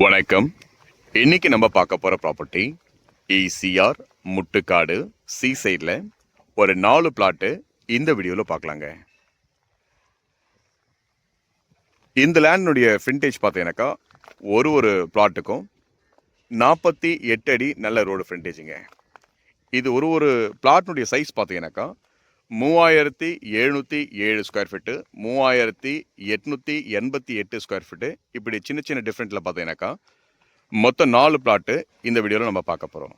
வணக்கம். இன்னைக்கு நம்ம பார்க்க போகிற ப்ராப்பர்ட்டி ECR முட்டுக்காடு சி சைடில் ஒரு 4 பிளாட்டு இந்த வீடியோவில் பார்க்கலாங்க. இந்த லேண்டினுடைய ஃப்ரண்டேஜ் பார்த்தீங்கன்னாக்கா ஒரு பிளாட்டுக்கும் 48 அடி நல்ல ரோடு ஃப்ரண்டேஜுங்க. இது ஒரு பிளாட்னுடைய சைஸ் பார்த்தீங்கன்னாக்கா 3707 ஸ்கொயர் ஃபீட்டு, 3888 ஸ்கொயர் ஃபீட்டு, இப்படி சின்ன சின்ன டிஃப்ரெண்ட்டில் பார்த்தீங்கன்னாக்கா மொத்தம் 4 பிளாட்டு இந்த வீடியோவில் நம்ம பார்க்க போகிறோம்.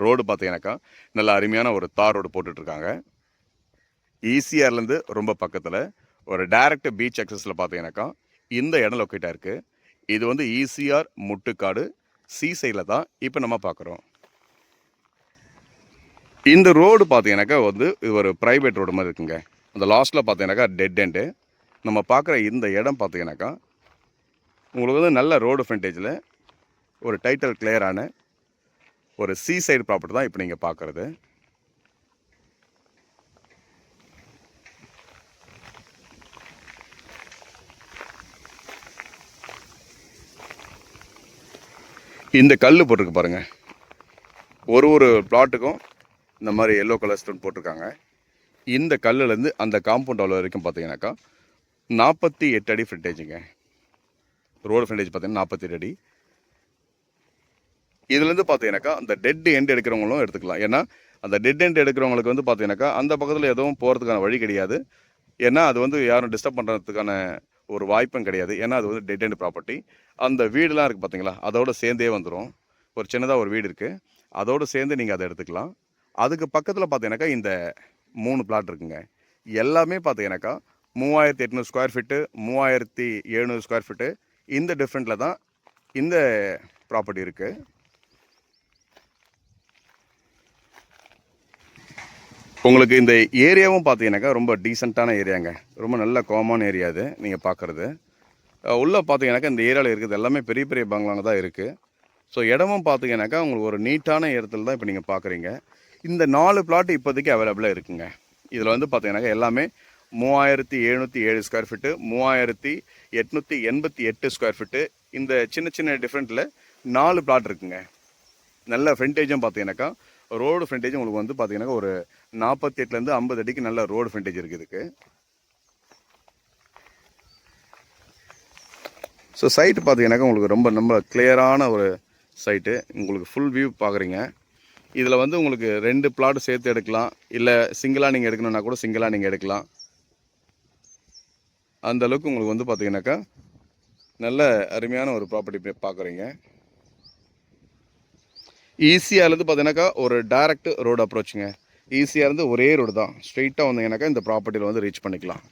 ரோடு பார்த்தீங்கன்னாக்கா நல்ல அருமையான ஒரு தார் ரோடு போட்டுட்ருக்காங்க. ECRலேருந்து ரொம்ப பக்கத்தில் ஒரு டைரக்ட் பீச் அக்சஸில் பார்த்தீங்கன்னாக்கா இந்த இடம் லொக்கேட்டாக இருக்குது. இது ECR முட்டுக்காடு சி சைடில் தான் இப்போ நம்ம பார்க்குறோம். இந்த ரோடு பார்த்தீங்கன்னாக்கா இது ஒரு ப்ரைவேட் ரோடு மாதிரி இருக்குங்க. அந்த லாஸ்ட்டில் பார்த்தீங்கன்னாக்கா டெட் எண்டு. நம்ம பார்க்குற இந்த இடம் பார்த்தீங்கன்னாக்கா உங்களுக்கு நல்ல ரோடு ஃப்ரண்டேஜில் ஒரு டைட்டில் கிளியரான ஒரு சி சைடு ப்ராப்பர்ட்டி தான் இப்போ நீங்கள் பார்க்குறது. இந்த கல் போட்டிருக்கு பாருங்கள். ஒரு பிளாட்டுக்கும் இந்த மாதிரி எல்லோ கலர் ஸ்டோன் போட்டிருக்காங்க. இந்த கல்லுலேருந்து அந்த காம்பவுண்ட் அவ்வளோ வரைக்கும் பார்த்தீங்கன்னாக்கா 48 அடி ஃப்ரண்டேஜுங்க. ரோடு ஃப்ரண்டேஜ் பார்த்தீங்கன்னா 48 அடி. இதுலேருந்து பார்த்தீங்கன்னாக்கா அந்த டெட் எண்ட் எடுக்கிறவங்களும் எடுத்துக்கலாம். ஏன்னா அந்த டெட் எண்ட் எடுக்கிறவங்களுக்கு பார்த்தீங்கன்னாக்கா அந்த பக்கத்தில் எதுவும் போகிறதுக்கான வழி கிடையாது. ஏன்னா அது யாரும் டிஸ்டர்ப் பண்ணுறதுக்கான ஒரு வாய்ப்பும் கிடையாது. ஏன்னா அது டெட் எண்ட் ப்ராப்பர்ட்டி. அந்த வீடுலாம் இருக்குது பார்த்தீங்களா, அதோடு சேர்ந்தே வந்துடும். ஒரு சின்னதாக ஒரு வீடு இருக்குது, அதோடு சேர்ந்து நீங்கள் அதை எடுத்துக்கலாம். அதுக்கு பக்கத்தில் பார்த்தீங்கன்னாக்கா இந்த 3 பிளாட் இருக்குங்க. எல்லாமே பார்த்தீங்கன்னாக்கா 3800 ஸ்கொயர் ஃபீட்டு, 3700 ஸ்கொயர் ஃபீட்டு, இந்த டிஃப்ரெண்ட்டில் தான் இந்த ப்ராப்பர்ட்டி இருக்குது. உங்களுக்கு இந்த ஏரியாவும் பார்த்தீங்கன்னாக்கா ரொம்ப டீசெண்டான ஏரியாங்க. ரொம்ப நல்ல காமன் ஏரியா இது நீங்கள் பார்க்குறது. உள்ளே பார்த்தீங்கன்னாக்கா இந்த ஏரியாவில் இருக்கிறது எல்லாமே பெரிய பெரிய பங்களாங்க தான் இருக்குது. ஸோ இடமும் பார்த்தீங்கன்னாக்கா உங்களுக்கு ஒரு நீட்டான இடத்துல தான் இப்போ நீங்கள் பார்க்குறீங்க. இந்த 4 பிளாட்டு இப்போதைக்கு அவைலபிளாக இருக்குங்க. இதில் பார்த்தீங்கன்னாக்கா எல்லாமே 3707 ஸ்கொயர் ஃபீட்டு, 3888 ஸ்கொயர் ஃபீட்டு, இந்த சின்ன சின்ன டிஃப்ரெண்ட்டில் 4 பிளாட் இருக்குங்க. நல்ல ஃப்ரண்டேஜும் பார்த்தீங்கன்னாக்கா ரோடு ஃப்ரண்டேஜும் உங்களுக்கு பார்த்தீங்கன்னாக்கா ஒரு 48லேருந்து 50 அடிக்கு நல்ல ரோடு ஃப்ரண்டேஜ் இருக்குது இதுக்கு. ஸோ சைட்டு பார்த்தீங்கன்னாக்கா உங்களுக்கு ரொம்ப கிளியரான ஒரு சைட்டு. உங்களுக்கு ஃபுல் வியூ பார்க்குறீங்க. இதில் உங்களுக்கு 2 பிளாட் சேர்த்து எடுக்கலாம், இல்லை சிங்கிளாக நீங்கள் எடுக்கணுன்னா கூட சிங்கிளாக நீங்கள் எடுக்கலாம். அந்த அளவுக்கு உங்களுக்கு பார்த்தீங்கன்னாக்கா நல்ல அருமையான ஒரு ப்ராப்பர்ட்டி பார்க்குறீங்க. ECRலேருந்து பார்த்தீங்கன்னாக்கா ஒரு டைரக்ட் ரோடு அப்ரோச்சுங்க. ECRலேருந்து ஒரே ரோடு தான், ஸ்ட்ரெயிட்டாக வந்தீங்கன்னாக்கா இந்த ப்ராப்பர்ட்டியில் ரீச் பண்ணிக்கலாம்.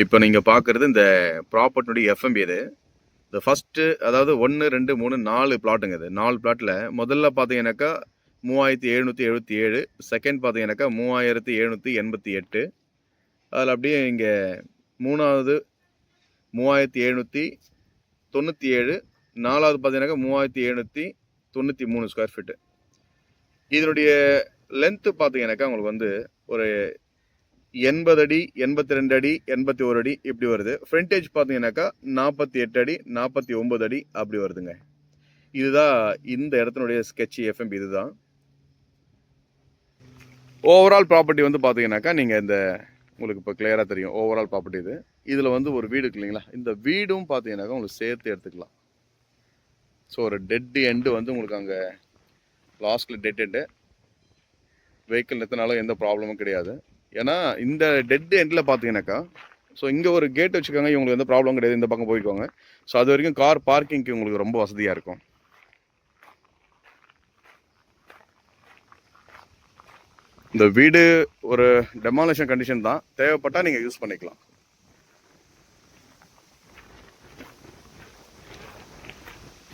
இப்போ நீங்கள் பார்க்குறது இந்த ப்ராப்பர்ட்டியுடைய FMB. இது இந்த ஃபஸ்ட்டு, அதாவது 1 2 3 4 பிளாட்டுங்க. இது 4 பிளாட்டில் முதல்ல பார்த்தீங்கன்னாக்கா 3777, செகண்ட் பார்த்தீங்கன்னாக்கா 3788, அதில் அப்படியே இங்கே மூணாவது 3797, நாலாவது பார்த்தீங்கன்னாக்கா 3793 ஸ்கொயர் ஃபீட்டு. இதனுடைய லென்த்து பார்த்தீங்கன்னாக்கா உங்களுக்கு ஒரு 80 அடி, 82 அடி, 81 அடி இப்படி வருது. ஃப்ரண்டேஜ் பார்த்தீங்கன்னாக்கா 48 அடி, 49 அடி அப்படி வருதுங்க. இதுதான் இந்த இடத்தினுடைய ஸ்கெட்ச் FMB. இதுதான் ஓவரால் ப்ராப்பர்ட்டி பார்த்தீங்கன்னாக்கா நீங்கள் இந்த உங்களுக்கு இப்போ கிளியராக தெரியும் ஓவரால் ப்ராப்பர்ட்டி இது. இதில் ஒரு வீடு இருக்கு இல்லைங்களா, இந்த வீடும் பார்த்தீங்கன்னாக்கா உங்களுக்கு சேர்த்து எடுத்துக்கலாம். ஸோ ஒரு டெட் எண்டு உங்களுக்கு அங்கே லாஸ்ட்டில் டெட் எண்டு, வெஹிக்கிள் நிறுத்தினாலும் எந்த ப்ராப்ளமும் கிடையாது. ஏன்னா இந்த டெட் எண்டில் பார்த்தீங்கன்னாக்கா ஸோ இங்கே ஒரு கேட் வச்சுக்கோங்க, இவங்களுக்கு எந்த ப்ராப்ளம் கிடையாது, இந்த பக்கம் போய்க்கோங்க. ஸோ அது வரைக்கும் கார் பார்க்கிங்க்கு உங்களுக்கு ரொம்ப வசதியாக இருக்கும். இந்த வீடு ஒரு டெமாலிஷன் கண்டிஷன் தான், தேவைப்பட்டால் நீங்கள் யூஸ் பண்ணிக்கலாம்.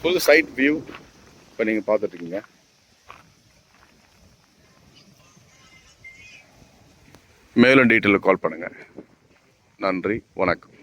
ஃபுல் சைட் வியூ இப்போ நீங்கள் பார்த்துட்ருக்கீங்க. மேலும் டீட்டெயிலுக்கு கால் பண்ணுங்கள். நன்றி, வணக்கம்.